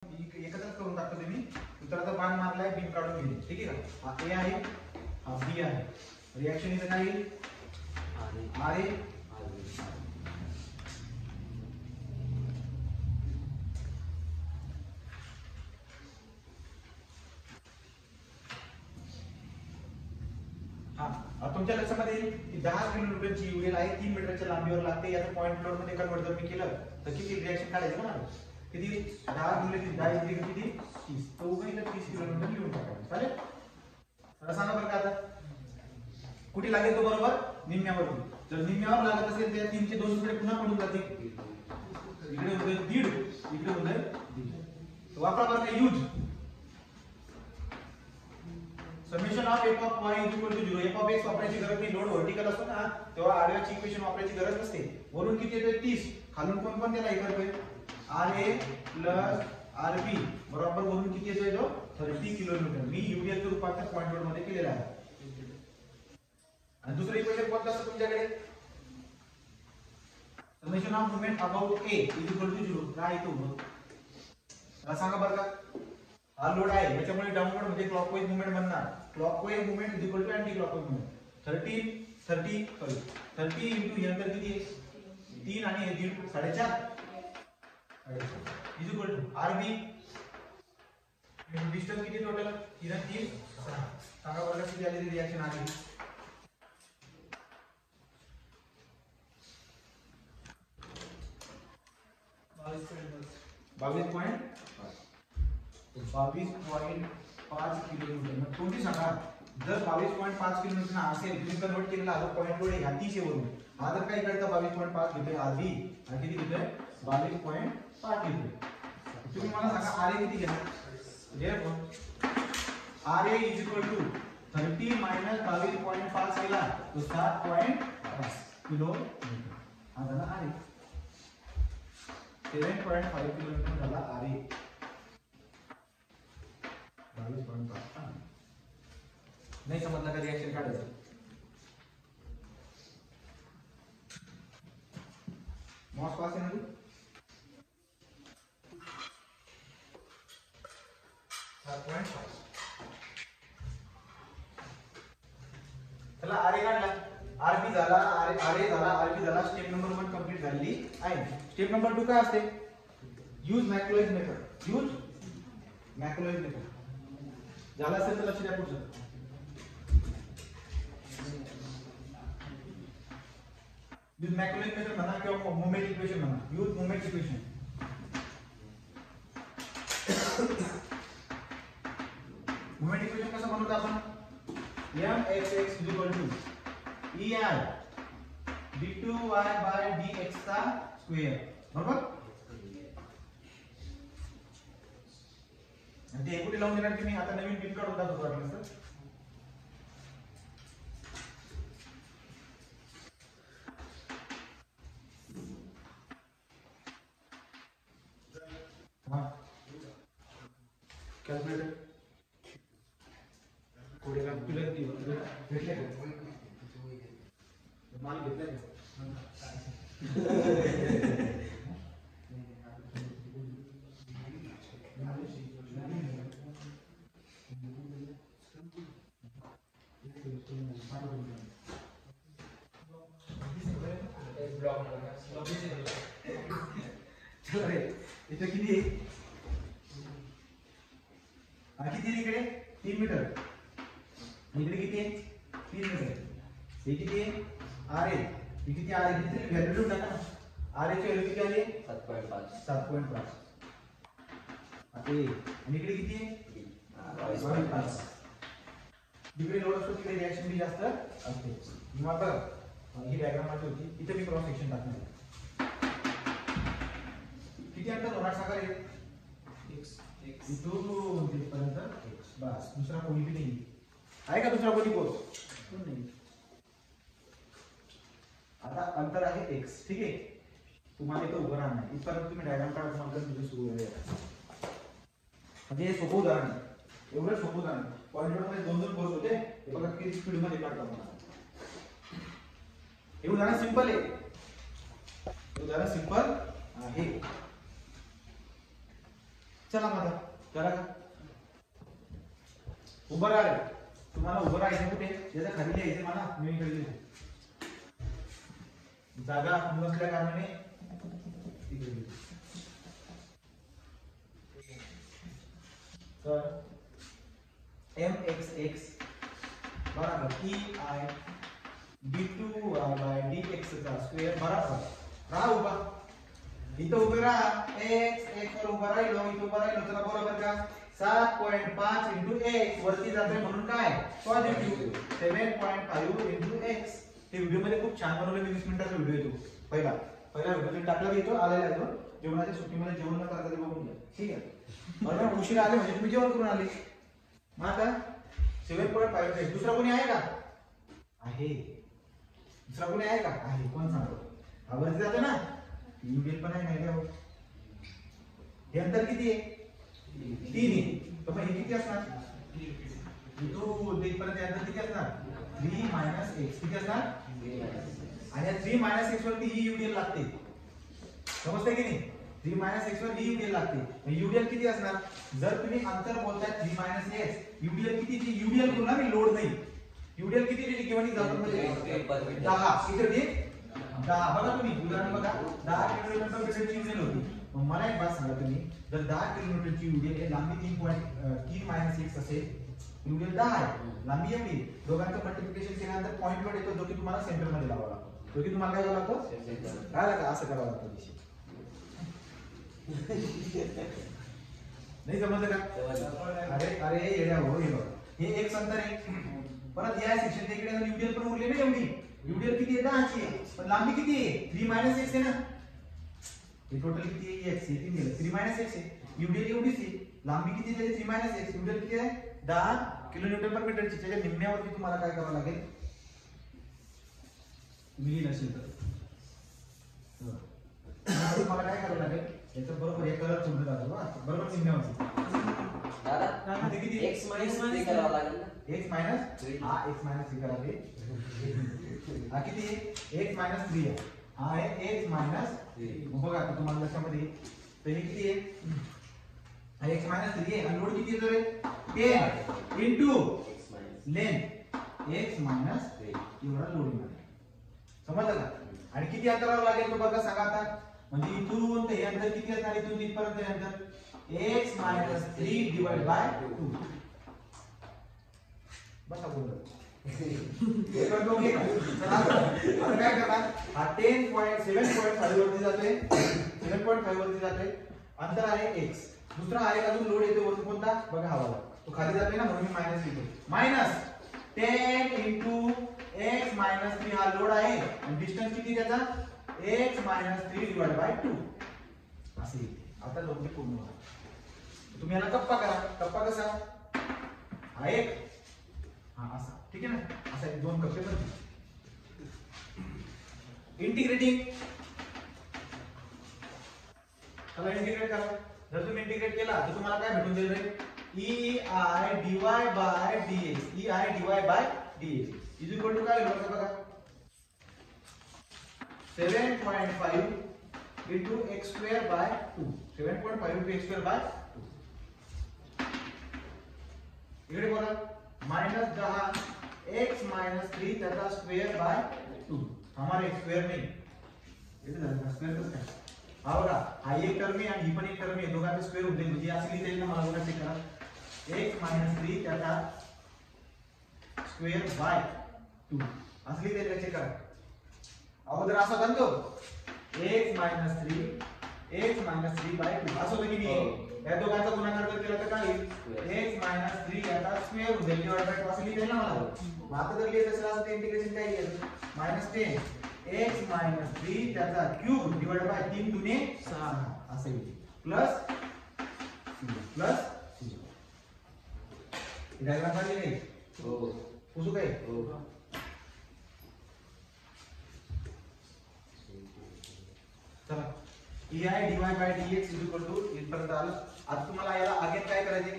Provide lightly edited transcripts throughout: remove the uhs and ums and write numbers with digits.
एकत्रच करून टाकतो तुम्ही. उत्तराचा बाण मारलाय, बीम काढून घेणे. ठीक आहे का? हा ए आहे, हा बी आहे. रिएक्शन इथं काय येईल? आर ए तुमच्या लक्षामध्ये येईल की 10 किलोमीटरची युरियल आहे, 3 मीटरच्या लांबीवर लागते. याचं पॉईंट लोड मध्ये कन्वर्ट जर मी केलं तर किती रिएक्शन काढायचं ना? किती? 10 गुणिले 10 किती? 30. तो उभं 30 किलोमीटर लिहून टाकायचं. चालेल? आता सांगा बरं का, आता कुठे लागेल तो? बरोबर निम्म्यावरती. जर निम्म्यावर लागत असेल तर 3 चे 2 तुकडे पुन्हा पडून जातील. इकडे होते 1.5, इकडे होते 1.5. वापरा बरं का use summation of f of y equal to 0. f of x वापरायची गरज नाही. लोड व्हर्टिकल असतो ना तेव्हा आडव्याची इक्वेशन वापरायची गरज नसते. वरून किती येतोय? 30. खालून कोण त्याला हे करतोय? ra प्लस rb बरोबर वरून किती येतोय? तो 30 किलोमीटर. मी युरियलचं रूपांतर पॉइंट लोड मध्ये केलेलं आहे. आणि दुसरं इक्वेशन कोणतं असतं तुमच्याकडे? Summation of moment about a equal to 0. काय येतो? मला सांगा बरं का, हा लोड आहे याच्यामुळे डाऊनवर्ड म्हणजे क्लॉकवाईज मूवमेंट बनणार. Clockwise movement is equal to anti clockwise movement. 30 into हे अंतर किती आहे? 3 आणि हे 1.5 4.5 is equal to RB distance किती टोटल? 3 आणि 3 6. सांगा बरं किती आलेली रिएक्शन आली? बावीस पॉइंट 22.5 किलोमीटर. मग कोणती सांगा? जर 22.5 किलोमीटर असेल, तुम्ही कन्वर्ट केलेला हा पॉइंट लोड आहे ह्या 30 वरून. हा जर काय करता 22.5 घेतोय आधी आणि किती घेतोय? 22.5 घेतोय. तुम्ही मला सांगा आर ए किती घेणार? R A is equal to 30 minus 22.5 केला तो 7.5 किलोमीटर. हा झाला आर ए. 7.5 किलोमीटर झाला आर ए. 22.5. नाही समजला का रिएक्शन काढायचं? मॉस पास आहे ना? चला आर ए काढला, आरबी झाला, आर ए झाला, आरबी झाला. स्टेप नंबर 1 कंप्लीट झाली आहे. स्टेप नंबर 2 काय असते? Use Macaulay's method. Use Macaulay's method झाला असेल तर लक्ष द्या. पुढचं यूज मॅक्रोलाइज मेथड म्हणा किंवा मोमेंट इक्वेशन म्हणा. Use moment equation. Moment equation कसं बनवतो आपण? mxx ei d2y by dx चा स्क्वेअर. बरोबर? आणि ते कुठे लावून देणार तुम्ही? आता नवीन पिन काढून दाखवतो वाटलं तर. कॅल्क्युलेटर कोडे का तुला भेटले का? माल घेतला का? इथे किती आहे? किती इकडे? 3 मीटर. इकडे किती आहे? 3 मीटर. हे किती आहे? R A. हे किती आर ए? किती व्हॅल्यू लिहून टाका. आर ए ची व्हॅल्यू किती आली? 7.5. आता आणि इकडे किती आहे? 22.5. जिकडे लोड असतो तिकडे रिएक्शन बी जास्त असते. मग आता ही डायग्राम माझी होती. इथे मी क्रॉस सेक्शन टाकणार. किती अंतर होणार सांगा रे? इथून तिथपर्यंत बस. दुसरा कोणी भी नाही आहे का? दुसरा कोणी कोण नाही. आता अंतर आहे x. ठीक आहे? तुम्हाला इथं उभं राहणार नाही. इथपर्यंत तुम्ही डायग्राम काढा. तुम्हाला तुझे सुरू आहे म्हणजे हे सोपं उदाहरण आहे. एवढं सोपं उदाहरण. पॉईंट मध्ये 2 फोर्स होते. हे बघा किती स्पीड मध्ये काढता मला. हे उदाहरण सिंपल आहे. उदाहरण सिंपल आहे. चला माझा करा का उभं राहा तुम्हाला उभं राहायचं कुठे याच्या खाली लिहायचं मला मी इकडे लिहितो जागा नसल्या कारणाने इकडे लिहितो तर mxx बराबर ei d2y by dx चा स्क्वेअर बराबर राहा उभा इथं उभे राहा x वर उभा राहिलो इथं उभा राहिलो तर बरोबर का 7.5 into x वरती जातोय म्हणून काय पॉझिटिव्ह 7.5 into x ते व्हिडिओ मध्ये खूप छान बनवलं मी 20 मिनिटाचा व्हिडिओ येतो पहिला व्हिडिओ टाकला येतो आलेला आहे तो जेवणाच्या सुट्टीमध्ये जेवण न करता ते बघून घ्या ठीक आहे बरोबर उशीर आले म्हणजे तुम्ही जेवण करून आले मग आता 7.5 दुसरा कोणी आहे का आहे दुसरा कोणी आहे का आहे कोण सांगतो हा वरती जातो ना युनियन पण आहे नाही द्यावं हे अंतर किती आहे 3 आहे तर मग हे किती असणार इथून इथपर्यंत अंतर किती असणार 3 - x किती असणार आणि या 3 - x वरती ही युनियन लागते समजतंय की नाही 3 - x वर ही युनियन लागते युनियन किती असणार जर तुम्ही अंतर बोलताय 3 - x युनियन कितीची युनियन पुन्हा मी लोड नाही युनियन कितीची किंवा जातो म्हणजे 10 इथे ठीक 10 बघा तुम्ही उदाहरण बघा 10 किलोमीटरची युनियन होती मग मला एक बात सांगा तुम्ही जर 10 किलोमीटरची युनियन आहे लांबी 3 - x असेल युनियन 10 आहे लांबी एवढी दोघांचं मल्टिप्लिकेशन केल्यानंतर पॉइंट वर येतो जो की तुम्हाला सेंटर मध्ये लावावा लागतो जो की तुम्हाला काय करावं लागतो काय लागतं असं करावं लागतं नाही जमलं का अरे अरे येड्या हो हे एक अंतर आहे परत या सेक्शनच्या इकडे युनियन पण उरली ना एवढी युनियन किती आहे 10 ची पण लांबी किती आहे 3 - x आहे ना हे टोटल किती आहे x हे 3 गेलं 3 - x आहे युनियन एवढीच आहे लांबी किती आहे 3 - x युनियन किती आहे 10 किलोमीटर पर मीटरची त्याच्या निम्म्यावरती तुम्हाला काय करावं लागेल मिली नसेल तर तुम्हाला काय करावं लागेल याचं बरोबर हे कलर समजून जातो बरोबर निम्म्यावरती दादा किती x - 3 करावं लागेल ना x माइनस हा x माइनस 3 करावे हा किती आहे x माइनस 3 आहे हा आहे x माइनस 3 बघा आता तुम्हाला लक्षामध्ये तर हे किती आहे हा x माइनस 3 आहे आणि लोड किती येतो रे 10 into लेंथ x माइनस 3 एवढा लोड येणार समजलं का आणि किती अंतरावर लागेल तो बघा सांगा आता म्हणजे इथून ते अंतर किती असणार इथून इथपर्यंत अंतर x माइनस 3 डिवाइड बाय 2 बसा बोल हे करतो की चला आता काय करणार हा 10.7.5 वरती जाते 7.5 वरती जाते अंतर आहे x दुसरा आहे अजून लोड येतो वरती कोणता बघा हा वाला तो खाली जाते ना म्हणून मी मायनस लिहितो मायनस 10 into x minus 3 हा लोड आहे आणि डिस्टन्स किती त्याचा x minus 3 divided by 2 असे येते आता लोड पूर्ण होणार तुम्ही याला कप्पा करा कप्पा कसा हा एक हा असा ठीक आहे ना असा एक दोन कप्पे बनतील इंटिग्रेटिंग चला इंटिग्रेट करा जर तुम्ही इंटिग्रेट केला तर तुम्हाला काय भेटून जाईल रे ei dy by dx ei dy by dx is equal to काय होईल बघा 7.5 into x square by 2 7.5 into x square by 2 इकडे बघा -10 x - 3 त्याचा स्क्वेअर बाय 2 हमारे स्क्वेअर नहीं इथे झालं स्क्वेअर कसं काय हा बघा हा एक टर्म आहे आणि ही पण एक टर्म आहे दोघांचा स्क्वेअर होते म्हणजे असं लिहिता येईल ना मला बघा चेक करा x - 3 त्याचा स्क्वेअर बाय 2 असं लिहिता येईल चेक करा अगोदर असा बनतो x - 3 बाय 2 असं होतं की नाही या दोघांचा गुणाकार जर केला तर काय होईल x - 3 याचा स्क्वेअर होईल डिवाइड बाय 2 असं लिहिता येईल ना मला मग आता जर लिहित असेल असं ते इंटिग्रेशन काय येईल -10 x - 3 त्याचा क्यूब डिवाइड बाय 3 दुने 6 असं येईल प्लस डायग्राम काढली नाही हो पुसू काय हो चला ei dy by dx इथपर्यंत आलं आता तुम्हाला याला अगेन काय करायचं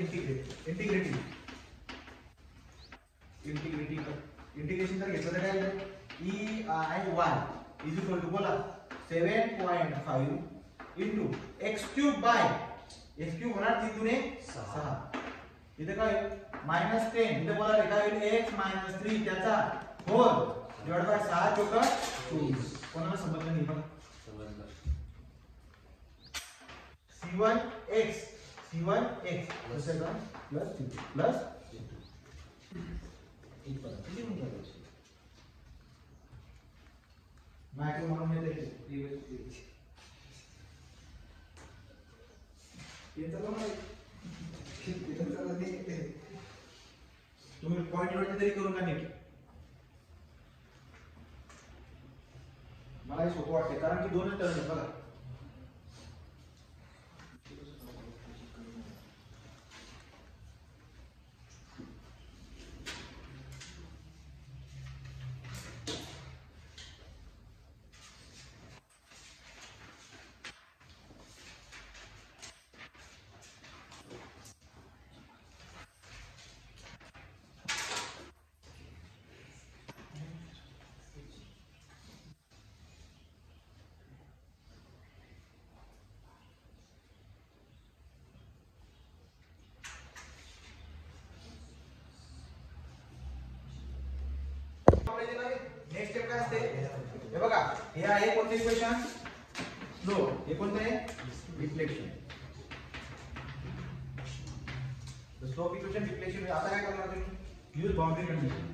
इंटिग्रेशन जर घेतलं तर काय येईल ei y बोला 7.5 into x cube by x cube होणार 3 दुने 6. इथे काय -10 इथे बोला रे काय होईल x - 3 त्याचा होल डिवाइड बाय 6 चौक 24. कोणाला समजलं नाही बघा. c1x कसं का प्लस c2 प्लस एक परत किती होऊन जाईल मायक्रो म्हणून येते ये चला नाही तुम्ही पॉइंट वरती तरी करून का नीट मला हे सोपं वाटते कारण की दोनच टर्म आहेत बघा. नेक्स्ट स्टेप काय असते हे बघा हे आहे कोणते इक्वेशन स्लो हे कोणते आहे डिफ्लेक्शन स्लोप इक्वेशन डिफ्लेक्शन आता काय करणार तुम्ही यूज बाउंड्री कंडिशन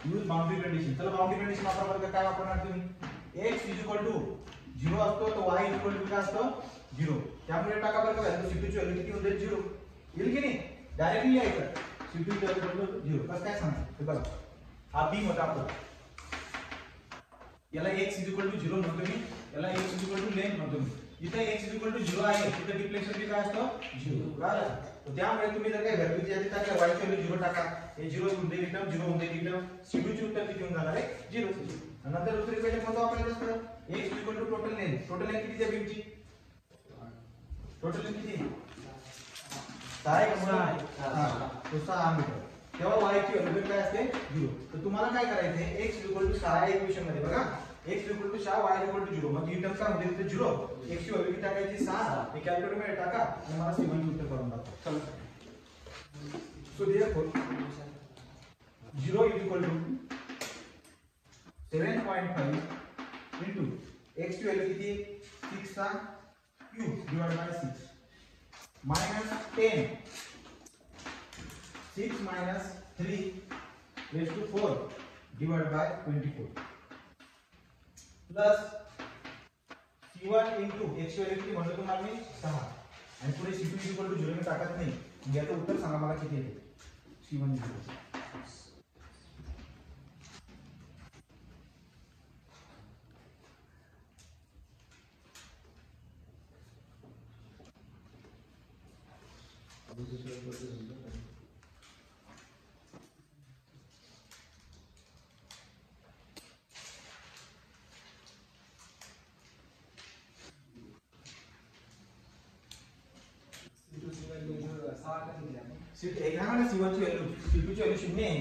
चला बाउंड्री कंडिशन वापरणार काय वापरणार तुम्ही x 0 असतो तो y काय असतो 0 त्यामुळे टाका बरं का c2 ची व्हॅल्यू किती होईल 0 येईल की नाही डायरेक्टली यायचं c2 ची व्हॅल्यू 0 कसं काय सांगायचं हे बघा हा b होता आपला याला x 0 म्हणतो मी याला x लेंथ म्हणतो मी इथे x 0 आहे तिथे डिफ्लेक्शन बी काय असतं 0 बरोबर तर त्यामुळे तुम्ही जर काही व्हॅल्यू द्यायची तर काय y ची व्हॅल्यू 0 टाका हे 0 होऊन जाईल एकदम 0 होऊन जाईल एकदम c2 ची उत्तर किती होऊन जाणार आहे 0 नंतर दुसरी इक्वेशन मध्ये आपल्याला कसं x टोटल लेंथ किती आहे बीमची टोटल लेंथ किती 6 तो 6 मीटर तेव्हा y ची व्हॅल्यू काय असते 0 तर तुम्हाला काय करायचं आहे x 6 आहे इक्वेशन मध्ये बघा x 6 y 0 मग ही टर्म काय होते 0 x ची व्हॅल्यू किती टाकायची 6 हे कॅल्क्युलेटर मध्ये टाका आणि मला c1 ची उत्तर करून दाखवा चला सो देयरफॉर 0 7.5 into x ची व्हॅल्यू किती 6 चा cube divide by 6 minus 10 6 minus 3 raised to 4 divided by 24 plus c1 into x value किती म्हणतो तुम्हाला मी 6 आणि पुढे c2 0 मी टाकत नाही म्हणजे याचं उत्तर सांगा मला किती येते c1 0 सीट एक ना ना c1 ची व्हॅल्यू c2 ची व्हॅल्यू 0 आहे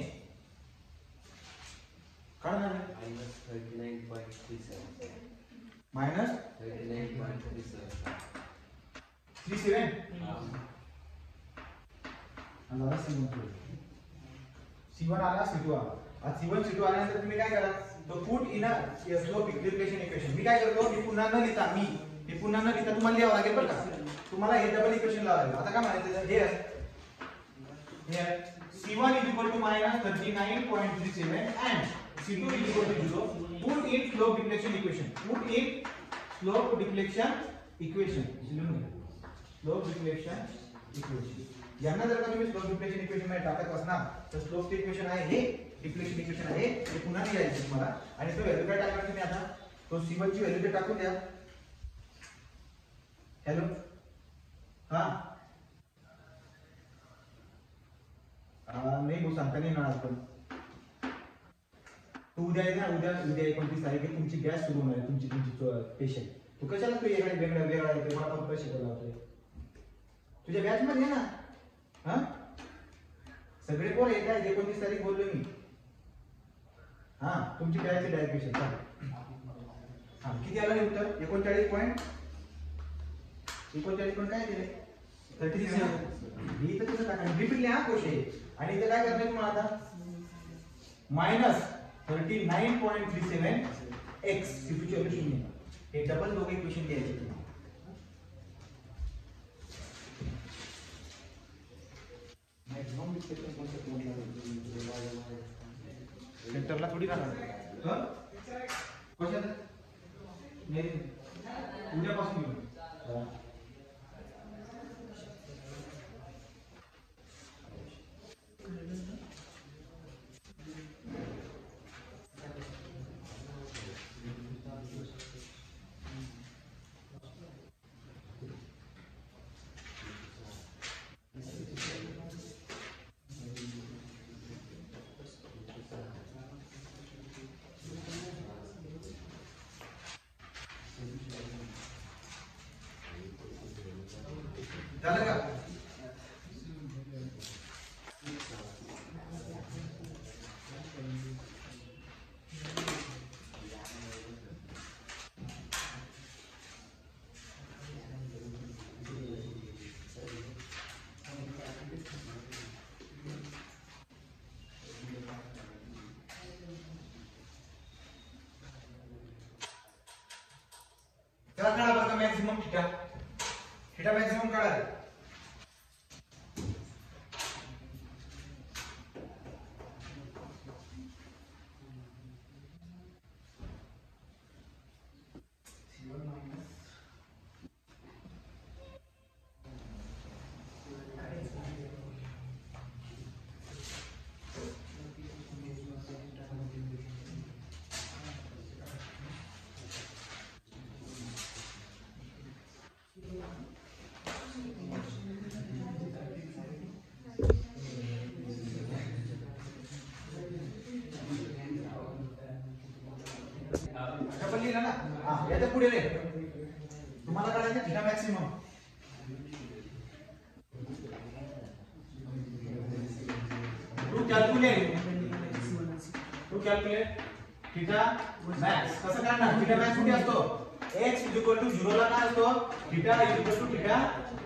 काय ना -39.37 आला c1 आला c2 आला आज c1 c2 आल्यानंतर तुम्ही काय करा तो put in a slope deflection equation मी काय करतो मी पुन्हा न लिहिता तुम्हाला लिहावं लागेल बरं का तुम्हाला हे डबल इक्वेशन लावावं लागेल आता काय म्हणायचं हे c1 is equal to minus 39.37 and c2 is equal to 0 put in slope deflection equation यांना जर का तुम्ही स्लोप डिफ्लेक्शन इक्वेशन मध्ये टाकत असणार तर स्लोप इक्वेशन आहे हे डिफ्लेक्शन इक्वेशन आहे हे पुन्हा लिहायचं तुम्हाला आणि तो व्हॅल्यू काय टाकणार तुम्ही आता तो c1 ची व्हॅल्यू ते टाकून द्या हॅलो हां नाही भाऊ सांगता नाही मिळाल पण तू उद्या आहे ना उद्या 29 तारीख तुमची गॅस सुरू होणार आहे तुमची पेशंट तू कशाला तू वेगळा येते मला पण पैसे द्यायला होते तुझ्या बॅच मध्ये ना हा सगळे कोण येत आहे 29 तारीख बोललो मी हा तुमची काय डायरेक्ट क्वेश्चन हा किती आलं हे उत्तर 39 पॉईंट काय दिले 37 ही तर तसं टाका रिपीटली हा क्वेश्चन आणि इथे काय करणार तुम्हाला आता -39.37 x सीपीची व्हॅल्यू 0 हे डबल दोघे इक्वेशन द्यायचे तुम्हाला मॅक्सिमम डिस्क्रिप्शन कॉन्सेप्ट सेंटरला थोडी राहणार हं कशात नाही उद्यापासून घेऊ झालं का चला काढा बरं मॅक्सिमम थीटा मॅक्सिमम काढा डबल लिहिला ना हा याच्या पुढे रे तुम्हाला काढायचं theta maximum to calculate theta max कसं काढणार थीटा मॅक्स कुठे असतो x 0 ला काय असतो थीटा थीटा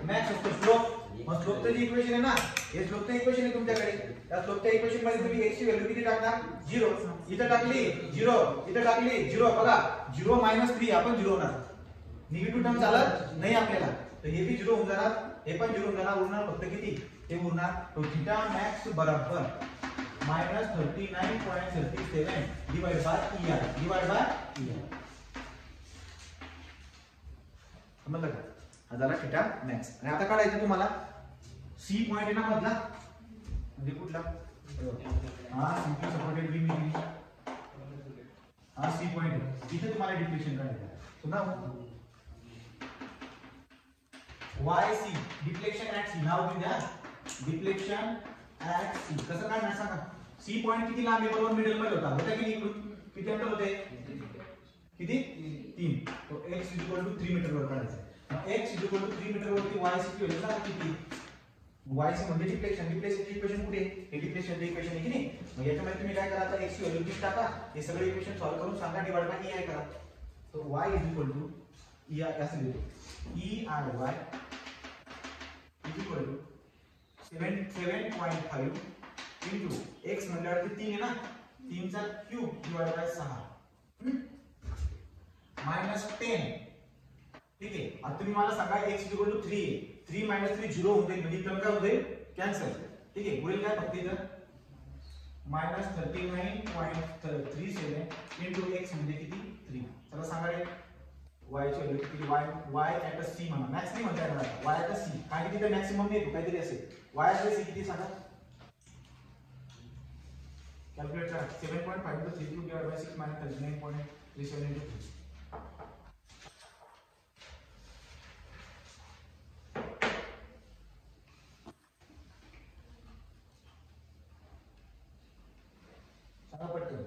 मॅक्स असतो स्लोप मग स्लोपचं जे इक्वेशन आहे ना हे स्लोपचं इक्वेशन आहे तुमच्याकडे त्या स्लोपच्या इक्वेशन मध्ये तुम्ही x ची व्हॅल्यू किती टाकणार 0 इथे टाकली 0 इथे टाकली 0 बघा 0 3 आपण 0 होणार निगेटिव्ह टर्म चालत नाही आपल्याला तर हे भी 0 होऊन जाणार हे पण 0 होऊन जाणार उरणार फक्त किती हे उरणार तो थीटा मॅक्स बरोबर -39.37 डिवाइड बाय ER समजलं का हा झाला थीटा मॅक्स आणि आता काढायचं तुम्हाला सी पॉइंट आहे ना मधला म्हणजे कुठला हा सिंपली सपोर्टेड बीम हा सी पॉइंट इथे तुम्हाला डिफ्लेक्शन काढायचं पुन्हा YC डिफ्लेक्शन ऍट सी नाव देऊ द्या डिफ्लेक्शन ऍट सी कसं काढणार सांगा सी पॉइंट किती लांब आहे बरोबर मिडल मध्ये होता की इकडून किती अंतर होते किती 3 तो x 3 मीटर वर काढायचं मग x 3 मीटर वरती YC किती होईल सांगा किती YC म्हणजे डिफ्लेक्शनची इक्वेशन कुठे हे डिफ्लेक्शनचे इक्वेशन आहे की नाही मग याच्यामध्ये तुम्ही काय करा आता x ची व्हॅल्यू किती टाका हे सगळे इक्वेशन सॉल्व करून सांगा डिवाइड बाय EI करा तो y EI असं लिहतो EIY 7.5 into x म्हटल्यावरती 3 आहे ना 3 चा क्यूब डिवाइड बाय 6 -10 ठीक आहे आता तुम्ही मला सांगा x 3 आहे 3 - 3 0 होऊन जाईल म्हणजे टर्म काय होईल कॅन्सल ठीक आहे पुढे काय फक्त इथं -39.37 into x म्हणजे किती 3 चला सांगा रे y ची व्हॅल्यू किती y ऍट c म्हणा मॅक्स नाही म्हणता येणार y ऍट c कारण की तिथे मॅक्सिमम नाही काहीतरी असेल y ऍट c किती सांगा कॅल्क्युलेट करा 7.5 to 3 divided by 6 -39.37 into 3 सांगा पटकन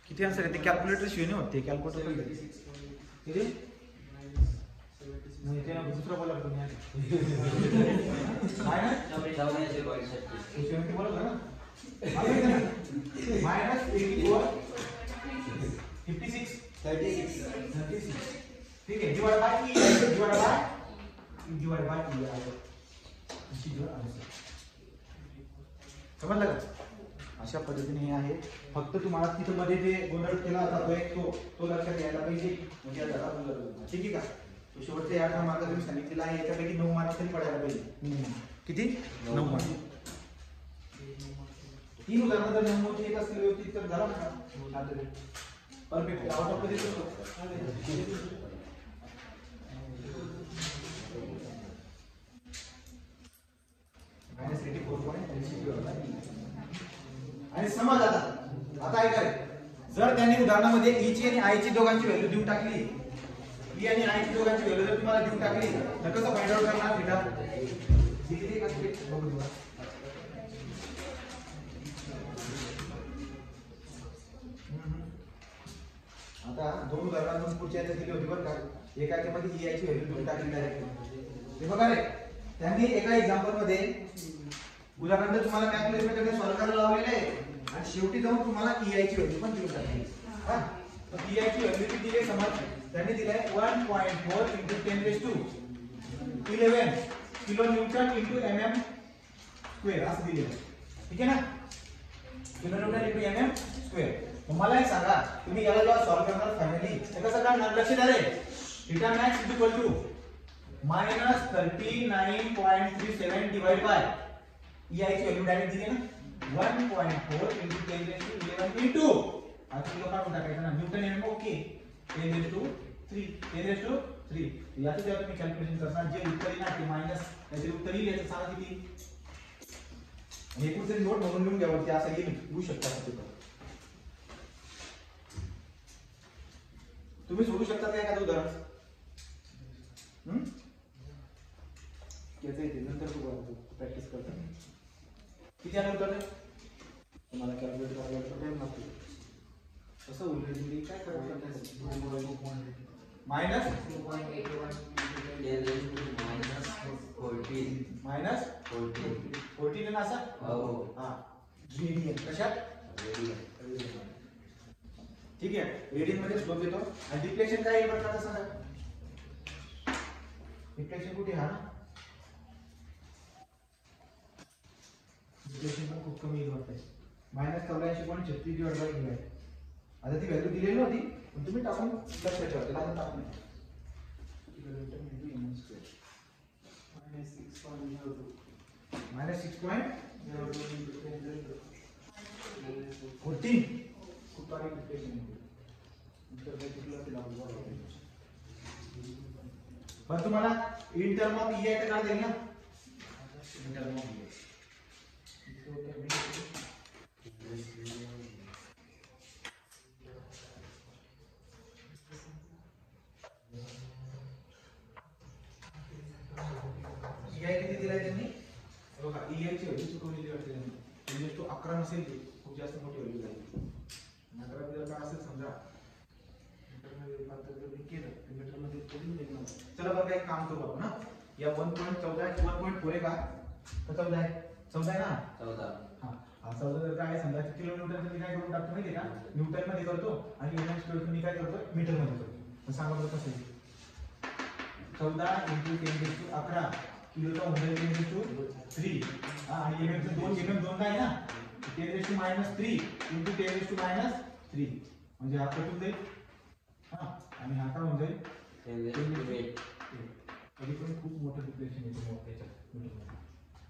किती आन्सर आहे ते कॅल्क्युलेटर शिवाय नाही होते कॅल्क्युलेटर किती नाही ते नको, दुसरं बोला तुम्ही काय ना 74.36 बोलत ना मायनस 84 56 36 ठीक आहे divide by E divide by E आहे समजलं का? अशा पद्धतीने हे आहे. फक्त तुम्हाला तिथं मध्ये जे गोंधळ केला होता तो एक तो लक्षात यायला पाहिजे म्हणजे आता ठीक आहे का? तो शेवटचा 8 मार्क तुम्ही सांगितलेला आहे याच्यापैकी 9 मार्क तरी पडायला पाहिजे. किती 9 मार्क. 3 उदाहरणं जर 9 मध्ये एक असले होती तर झालं ना परफेक्ट आउट ऑफ मध्ये आणि समज आता ऐका रे, जर त्यांनी उदाहरणामध्ये ई ची आणि आय ची दोघांची व्हॅल्यू देऊन टाकली, ई आणि आय ची दोघांची व्हॅल्यू जर तुम्हाला देऊन टाकली तर कसं फाइंड आउट करणार थीटा? किती असते बघू द्या. आता दोन उदाहरणांतून पुढच्या याच्यात दिली होती बरं का. एकाच्या मध्ये ई आय ची व्हॅल्यू देऊन टाकली डायरेक्ट. हे बघा रे, त्यांनी एका एक्झाम्पल मध्ये उदाहरणार्थ तुम्हाला कॅल्क्युलेटर सॉल्व्ह करायला लावलेले आहे आणि शेवटी जाऊन तुम्हाला ई आय ची व्हॅल्यू पण देऊन टाकली. हां, तर ई आय ची व्हॅल्यू किती दिली समज त्यांनी दिलाय 1.4 × 10⁻11 किलो न्यूटन × mm² असं दिलेलं आहे. ठीक आहे ना, किलो न्यूटन × mm². मला एक सांगा, तुम्ही याला जेव्हा सॉल्व्ह करणार फायनली तर कसं करणार? लक्ष द्या रे. Theta max = -39.37 divide by E I ची व्हॅल्यू डायरेक्ट दिली ना 1.4 × 10⁻11 इंटू आता किलो काढून टाकायचं ना न्यूटन एम ओके 10⁻3 याचं जेव्हा तुम्ही कॅल्क्युलेशन करणार जे उत्तर येईल ना ते मायनस त्याचे उत्तर येईल याचं सांगा किती. आणि एकूण जरी नोट म्हणून लिहून घ्यावं ते असं येऊ शकतात. तुम्ही सोडू शकता का एखादं उदाहरण? याचं येते नंतर प्रॅक्टिस करता. किती आलं उत्तर? तुम्हाला कॅल्क्युलेट करायला टाइम लागतो. कसं उरले काय करायचं? मायनस -14 ना असं? हो हां रेडियन. कशात? ठीक आहे, रेडियन मध्ये स्लोप देतो. आणि डिफ्लेक्शन काय आहे बरं का सांगा? डिफ्लेक्शन कुठे हा ना? डिफ्लेक्शन पण खूप कमी येईल वाटतंय. -84.36 डिवाइड बाय आहे. आता ती व्हॅल्यू दिलेली नव्हती पण तुम्ही टाकून लक्षात ठेवा. त्याला आपण टाकून -6.14 खूप सारी डिफ्लेक्शन येते. पण तुम्हाला in term of E I काय देईल ना? In term of E I किती दिलाय त्यांनी बघा. ई आय ची व्हॅल्यू चुकवलेली वाटते त्यांनी. म्हणजे तो 11 नसेल ते खूप जास्त मोठी व्हॅल्यू जाईल. 11 जर का असेल समजा चला बघा एक काम करू आपण ना. या 1.14 1.4 आहे का? तर 14 आहे. 14 आहे ना? 14. हां, हा 14 जर काय समजा किलो न्यूटन मी काय करून टाकतो माहिती आहे का? न्यूटन मध्ये करतो आणि mm² मी काय करतो मीटर मध्ये करतो. तर सांगा बरं कसं आहे? 14 × 10⁻11 किलोचा 10⁻3 आणि mm चं 2 काय आहे ना 10⁻³ × 10⁻³ म्हणजे हा कटून जाईल. हां, आणि हा काय होऊन जाईल 10⁻8. तरी पण खूप मोठं डिफ्लेक्शन येते त्याच्यात.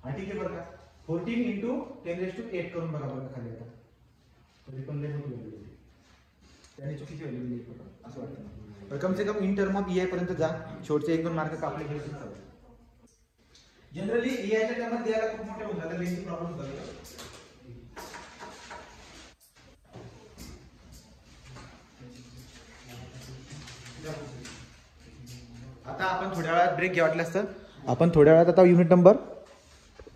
हा ठीक आहे बरं का. 14 × 10⁸ करून बघा बरं खाली आता. तरी पण लय मोठी व्हॅल्यू येते. त्याने चुकीची व्हॅल्यू दिली असं वाटतं. पण कम से कम in term of E I पर्यंत जा. शेवटचे 1-2 मार्क कापले गेले तर चालेल. जनरली ई आय च्या टर्मात द्यायला खूप मोठे होऊन जातात. लेंथी प्रॉब्लेम होतात. आता आपण थोड्या वेळात ब्रेक घ्या वाटल्यास तर आपण थोड्या वेळात आता युनिट नंबर